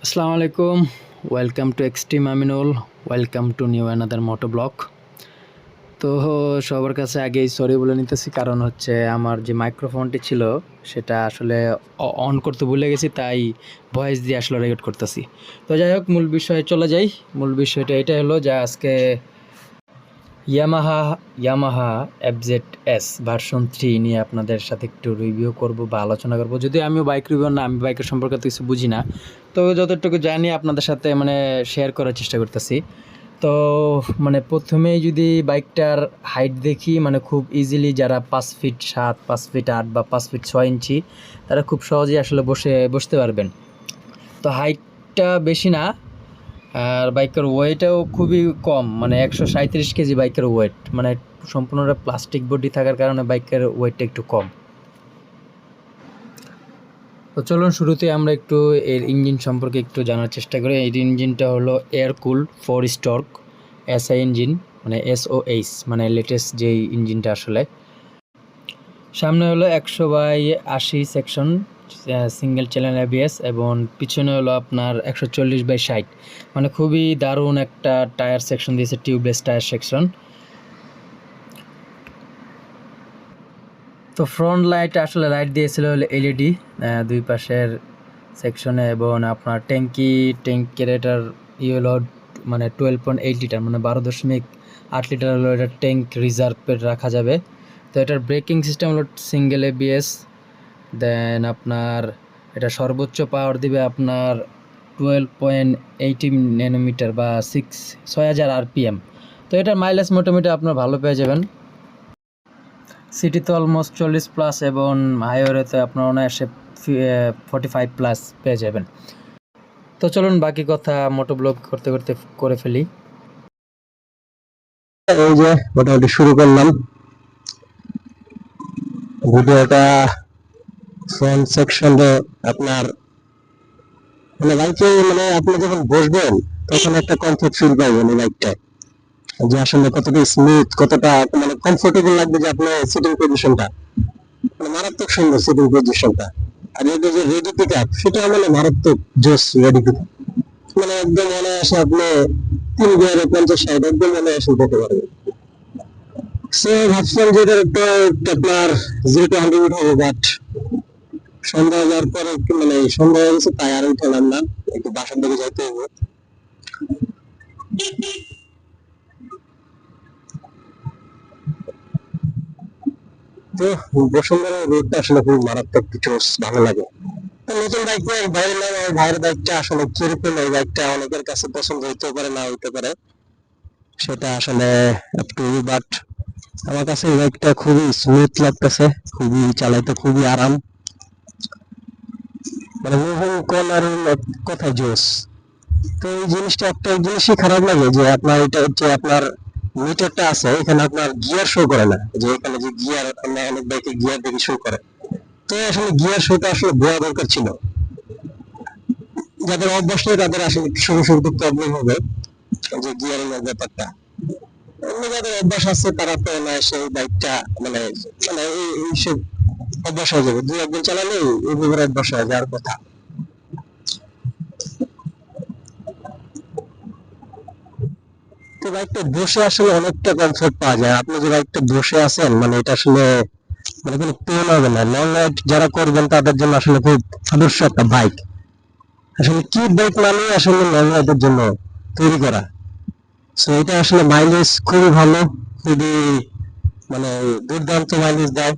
আসসালামু আলাইকুম, welcome to extreme Aminul, welcome to new another moto blog. তো সবার কাছে আগেই সরি বলে নিতেছি, কারণ হচ্ছে আমার যে মাইক্রোফোনটি ছিল সেটা আসলে অন করতে ভুলে গেছি, তাই ভয়েস দিয়ে আসলে রেকর্ড করতেছি। তো যাই হোক, মূল বিষয়ে চলে যাই। মূল বিষয়টা এটাই হলো যে আজকে ইয়ামাহা ইয়ামাহা FZ-S ভার্সন 3 নিয়ে আপনাদের সাথে একটু রিভিউ করব বা আলোচনা করব। যদিও আমিও বাইক রিভিউ না, আমি বাইকের সম্পর্কে তো কিছু বুঝি না, তো যতটুকু জানি আপনাদের সাথে শেয়ার করার চেষ্টা করতেছি। তো প্রথমেই যদি বাইকটার হাইট দেখি, খুব ইজিলি যারা 5 ফিট 7, 5 ফিট 8 বা 5 ফিট 6 ইঞ্চি, তারা খুব সহজেই আসলে বসতে পারবেন। তো হাইটটা বেশি না, আর বাইকের ওয়েটও খুবই কম, 137 কেজি বাইকের ওয়েট, সম্পূর্ণটা প্লাস্টিক বডি থাকার কারণে বাইকের ওয়েটটা একটু কম। তো চলুন শুরুতে আমরা একটু এর ইঞ্জিন সম্পর্কে একটু জানার চেষ্টা করি। এই ইঞ্জিনটা হলো এয়ার কুল 4 stroke SI engine, SOH, latest যেই ইঞ্জিনটা আসলে। সামনে হলো 100/80 সেকশন সিঙ্গেল চ্যানেল ABS, এবং পিছনে হলো আপনার 140/60, খুবই দারুণ একটা টায়ার সেকশন দিয়েছে, টিউবলেস টায়ার সেকশন। তো ফ্রন্ট লাইট আসলে লাইট দিয়েছিল হলো LED দুই পাশের সেকশনে, এবং আপনার ট্যাঙ্কের এটার হলো 12.8 লিটার, 12.8 লিটার হলো এটা ট্যাঙ্ক রিজার্ভে রাখা যাবে। তো এটার ব্রেকিং সিস্টেম হলো সিঙ্গেল ABS। দেন আপনার এটা সর্বোচ্চ পাওয়ার দিবে আপনার 12.80 ন্যানোমিটার বা 6000 RPM। তো এটার মাইলেজ মোটামুটি আপনার ভালো পেয়ে যাবেন, সিটিতে অলমোস্ট 40+, এবং হাইওয়েতে আপনার অনায়াসে 45+ পেয়ে যাবেন। তো চলুন বাকি কথা মোটো ব্লগ করতে করতে করে ফেলি। এই যে মোটামুটি শুরু করলাম ভিডিওটা। ফ্রন্ট সেকশনে আপনার বাইকে আপনি যখন বসবেন তখন একটা কমফোর্ট ফিল পাবেন এই বাইকটা, যে আসলে কতটা স্মুথ, কতটা কমফোর্টেবল লাগবে, যে আপনার সিটিং পজিশনটা মারাত্মক সুন্দর সিটিং পজিশনটা। আর এটা যে রেডি পিক আপ, সেটা মারাত্মক জোস রেডি পিক আপ, একদম আসে আপনি 3 গিয়ারে 50-60 একদম আসে যেতে পারবেন। সো ভাবছিলাম যে এটার একটা আপনার 0 to 100 হবে, বাট সন্ধ্যা যাওয়ার পরে সন্ধ্যা হয়ে গেছে, তাই আর উঠালাম না, একটু বাসার দিকে যাইতে হবে। তো বসুন্ধরা রোডটা আসলে খুব মারাত্মক কিছু ভালো লাগে। নতুন বাইক নিয়ে বাইরে নেই, আমার ভাইয়ের বাইকটা আসলে কিরকম, এই বাইকটা অনেকের কাছে পছন্দ হইতে পারে, না হইতে পারে, সেটা আসলে একটু, বাট আমার কাছে এই বাইকটা খুবই স্মুথ লাগতেছে, খুবই চালাইতে খুবই আরাম, মুভিং কর্নার কথা জোস। তো এই জিনিসটা, একটা জিনিসই খারাপ লাগে, যে আপনার এটা হচ্ছে আপনার মিটারটা আছে এখানে, আপনার গিয়ার শো করে না, যে এখানে যে গিয়ার, আমরা অনেক বাইকে গিয়ার দেখে শো করে। তো আসলে গিয়ার শোটা আসলে দেওয়া দরকার ছিল, যাদের অভ্যাস নেই তাদের আসলে শুরু শুরুতে প্রবলেম হবে, যে গিয়ারিং এর ব্যাপারটা। অন্য যাদের অভ্যাস আছে তারা তো না সেই বাইকটা মানে মানে এইসব অভ্যাস হয়ে যাবে, 2 একদিন চালালে এই ব্যাপারে অভ্যাস হয়ে যাওয়ার কথা। তো বাইকটা বসে আসলে অনেকটা কমফোর্ট পাওয়া যায়, আপনি যে বাইকটা বসে আছেন এটা আসলে কোনো পেন হবে না। লং রাইড যারা করবেন তাদের জন্য আসলে খুব আদর্শ একটা বাইক। আসলে কি বাইক আসলে লং রাইডের জন্য তৈরি করা। সো এটা আসলে মাইলেজ খুবই ভালো, খুবই মানে দুর্দান্ত মাইলেজ দেয়,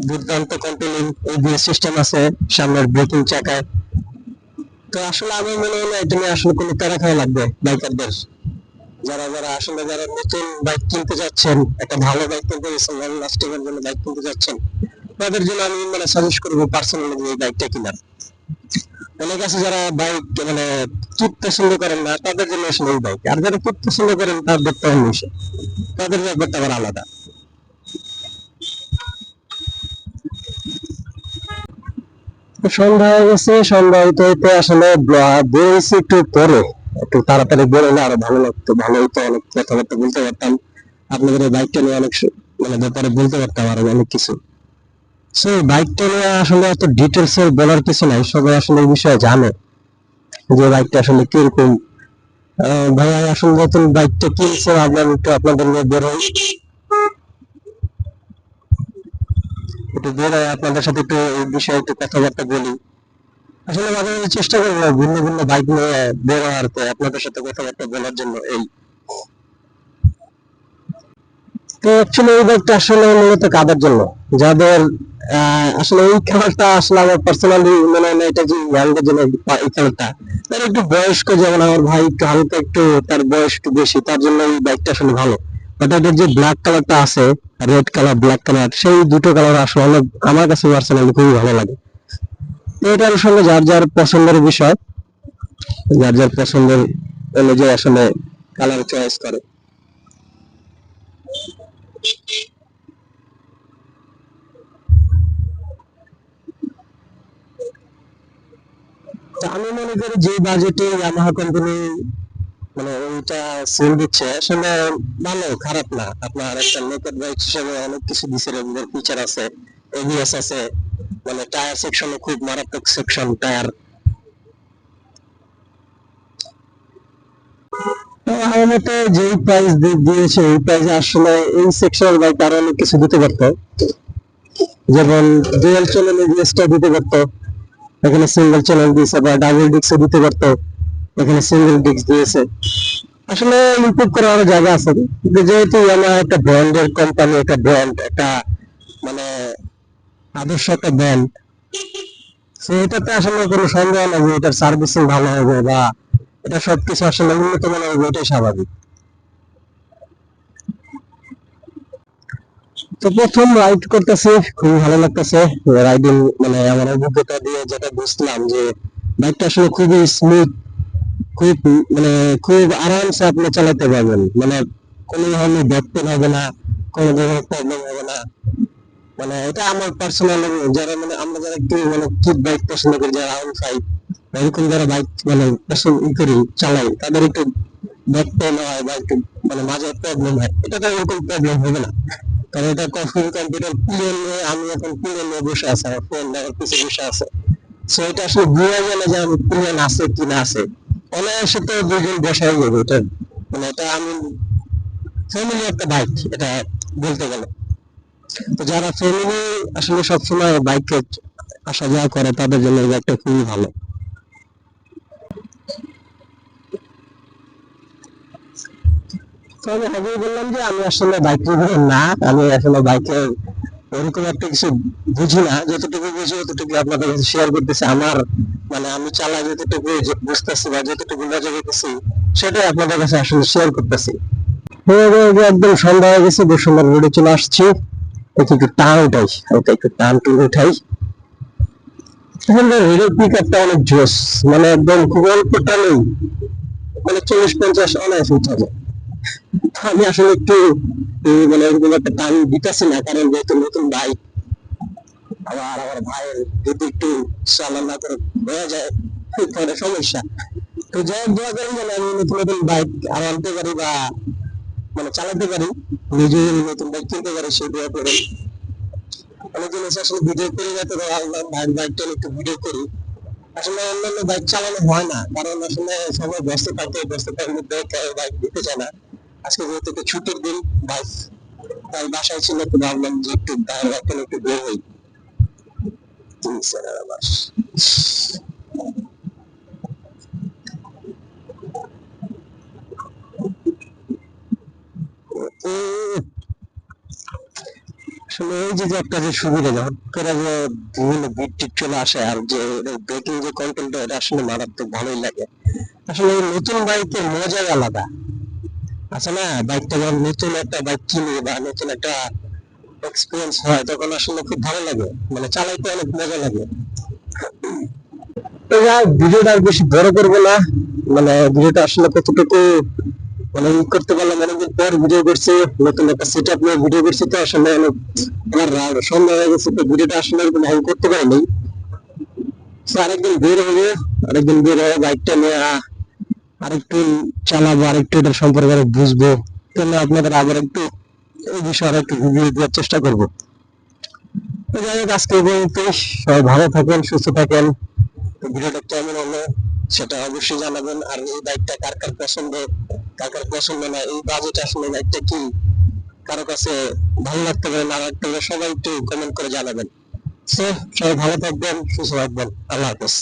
দুর্দান্ত কন্ট্রোলিং ABS সিস্টেম আছে সামনের ব্রেকিং চাকায়। তো আসলে আমি মনে হয় না এটা নিয়ে আসলে কোনো প্যারা খাওয়া লাগবে বাইকারদের, যারা যারা আসলে যারা নতুন বাইক কিনতে যাচ্ছেন, একটা ভালো বাইক কিনতে যাচ্ছেন, লং লাস্টিং এর জন্য বাইক কিনতে যাচ্ছেন, তাদের জন্য আমি সাজেস্ট করবো পার্সোনালি এই বাইকটা কিনার। অনেক আছে যারা বাইক কিট পছন্দ করেন না, তাদের জন্য আসলে এই বাইক, আর যারা কিট পছন্দ করেন তাদের তো অন্য বিষয়, তাদের ব্যাপারটা আবার আলাদা। সন্ধ্যা হয়ে গেছে, সন্ধ্যা হইতে হইতে আসলে বেরিয়েছি একটু পরে, একটু তাড়াতাড়ি বেরোলে আরো ভালো লাগতো, ভালো হইতো, অনেক কথাবার্তা বলতে পারতাম আপনাদের এই বাইকটা নিয়ে, অনেক ব্যাপারে বলতে পারতাম আরো অনেক কিছু। সো বাইকটা নিয়ে আসলে এত ডিটেলস এর বলার কিছু নাই, সবাই আসলে এই বিষয়ে জানে। যে বাইকটা আসলে কিরকম। ভাই আসলে নতুন বাইকটা কিনছে, ভাবলাম একটু আপনাদের নিয়ে বেরোই, একটু বেরোয় আপনাদের সাথে একটু এই বিষয়ে একটু কথাবার্তা বলি। আসলে মাঝে মাঝে চেষ্টা করবো ভিন্ন ভিন্ন বাইক নিয়ে বের হওয়ার, আপনাদের সাথে কথাবার্তা বলার জন্য এই। তো অ্যাকচুয়ালি এই বাইকটা আসলে মূলত কাদের জন্য, যাদের আসলে এই খেলাটা আসলে আমার পার্সোনালি মনে হয় না এটা যে ইয়াংদের জন্য এই খেলাটা, তার একটু বয়স্ক, যেমন আমার ভাই একটু হালকা একটু তার বয়স একটু বেশি, তার জন্য এই বাইকটা আসলে ভালো। বাট এটার যে ব্ল্যাক কালারটা আছে, রেড কালার ব্ল্যাক কালার, সেই দুটো কালার আসলে অনেক আমার কাছে পার্সোনালি খুবই ভালো লাগে। তো এটার আসলে যার যার পছন্দের বিষয়, যার যার পছন্দের অনুযায়ী আসলে কালার চয়েস করে। তো আমি মনে করি যে বাজেটে ইয়ামাহা কোম্পানি মানে ওইটা সেল দিচ্ছে আসলে ভালো, খারাপ না। আপনার একটা নেকেড বাইক হিসেবে অনেক কিছু দিচ্ছে, এর ফিচার আছে, এবিএস আছে, মানে টায়ার সেকশনে খুব মারাত্মক সেকশন টায়ার। তো আমার মতে যেই প্রাইস দিয়েছে এই প্রাইসে আসলে এই সেকশনের বাইক আরো অনেক কিছু দিতে পারতো, যেমন ডুয়াল চ্যানেল এবিএসটা দিতে পারতো, এখানে সিঙ্গেল চ্যানেল দিয়েছে, বা ডাবল ডিস্কও দিতে পারতো, এখানে সিঙ্গেল ডিস্ক দিয়েছে। আসলে ইমপ্রুভ করার আরো জায়গা আছে, কিন্তু যেহেতু আমার একটা ব্র্যান্ডের কোম্পানি, একটা ব্র্যান্ড, একটা মানে আদর্শ একটা ব্র্যান্ড, তো এটাতে আসলে কোনো সন্দেহ না যে এটার সার্ভিসিং ভালো হবে বা এটা সবকিছু আসলে উন্নত মানের হবে, এটাই স্বাভাবিক। তো প্রথম রাইড করতেছি, খুবই ভালো লাগতেছে রাইডিং, মানে আমার অভিজ্ঞতা দিয়ে যেটা বুঝলাম যে বাইকটা আসলে খুবই স্মুথ, খুব মানে খুব আরামসে আপনি চালাতে পারবেন, মানে কোনো ধরনের ব্যাকপেন হবে না, কোনো ধরনের প্রবলেম হবে না। মানে এটা আমার পার্সোনাল, যারা মানে আমরা যারা একটু মানে কিড বাইক পছন্দ করি, যারা রাউন্ড ফাইভ এরকম যারা বাইক মানে পছন্দ করি চালাই, তাদের একটু ব্যাক পেন হয় বা একটু মানে মাঝে প্রবলেম হয়, এটা তো এরকম প্রবলেম হবে না। কারণ এটা কখন কম্পিউটার প্লেন নিয়ে, আমি এখন প্লেন নিয়ে বসে আছি, আমার ফ্রেন্ড আমার পিছিয়ে বসে আছে, সো এটা আসলে বোঝা যায় না যে আমি প্লেন আছে কি না আছে, অনায়াসে তো দুজন বসাই যাবে এটা। মানে এটা আমি ফ্যামিলি একটা বাইক এটা বলতে গেলে। তো যারা ফ্যামিলি আসলে সবসময় বাইকে আসা যাওয়া করে, তাদের জন্য এই বাইকটা খুবই ভালো। তো আমি আগেই বললাম যে আমি আসলে বাইক রিভিউয়ার না, আমি আসলে বাইকের ওরকম একটা কিছু বুঝি না, যতটুকু বুঝি ততটুকু আপনাদের কাছে শেয়ার করতেছি। আমার মানে আমি চালাই যতটুকু বুঝতেছি বা যতটুকু মজা করতেছি, সেটাই আপনাদের কাছে আসলে শেয়ার করতেছি। একদম সন্ধ্যা হয়ে গেছে, বসুন্ধরা রোডে চলে আসছি, একটু একটু টান উঠাই, হালকা একটু টান টুন উঠাই। রেলের পিক আপটা অনেক জোস, মানে একদম খুব অল্প টানেই মানে 40-50 অনায়াসে উঠা যায়। তো আমি আসলে একটু মানে এরকম একটা টান দিতেছি না, কারণ যেহেতু নতুন বাইক, আবার আমার ভাইয়ের যদি একটু চালানা করে হয়ে যায় তাহলে সমস্যা। তো যাই হোক, দোয়া করেন যেন আমি নতুন নতুন বাইক আর আনতে পারি বা মানে চালাতে পারি, নিজে নতুন বাইক কিনতে পারি, সেই দোয়া করেন। অনেকদিন এসে আসলে ভিডিও করে যেতে ভাবলাম ভাইয়ের বাইকটা একটু ভিডিও করি। আসলে অন্যান্য বাইক চালানো হয় না, কারণ আসলে সবাই ব্যস্ত থাকে, ব্যস্ততার মধ্যে কেউ বাইক দিতে চায় না। আজকে যেহেতু একটা ছুটির দিন, বাইক তাই বাসায় ছিল, তো ভাবলাম যে একটু বাইরে একটু বের হই। বাস আসলে এই যে একটা যে সুবিধা, হঠাৎ করে যে বিভিন্ন বিট টিট চলে আসে, আর যে ব্রেকিং যে কন্ট্রোলটা, এটা আসলে মারাত্মক ভালোই লাগে। আসলে এই নতুন বাইকের মজাই আলাদা আছে না। বাইকটা যখন নতুন একটা বাইক কিনি বা নতুন একটা এক্সপিরিয়েন্স হয়, তখন আসলে খুব ভালো লাগে, মানে চালাইতে অনেক মজা লাগে। তো যাই হোক, ভিডিওটা আর বেশি বড় করবো না, মানে ভিডিওটা আসলে কতটুকু মানে ই করতে পারলাম, অনেকদিন পর ভিডিও করছি, নতুন একটা সেট আপ নিয়ে ভিডিও করছি, তো আসলে অনেক আমার সন্ধ্যা হয়ে গেছে, তো ভিডিওটা আসলে এরকম হ্যাং করতে পারিনি। তো আরেকদিন বের হবে, আরেকদিন বের হয়ে বাইকটা নিয়ে আরেকটু চালাবো, আরেকটু এটার সম্পর্কে আরো বুঝবো, তাহলে আপনাদের আবার একটু এই বিষয়ে আরো একটু রিভিউ দেওয়ার চেষ্টা করবো। তো যাই হোক, আজকে এই পর্যন্তই। সবাই ভালো থাকেন, সুস্থ থাকেন, তো ভিডিওটা কেমন হলো সেটা অবশ্যই জানাবেন। আর এই বাইকটা কার কার পছন্দ, কার কার পছন্দ না, এই বাজেট আসলে বাইকটা কি কারো কাছে ভালো লাগতে পারে না লাগতে পারে, সবাই একটু কমেন্ট করে জানাবেন। সো সবাই ভালো থাকবেন, সুস্থ থাকবেন, আল্লাহ হাফেজ।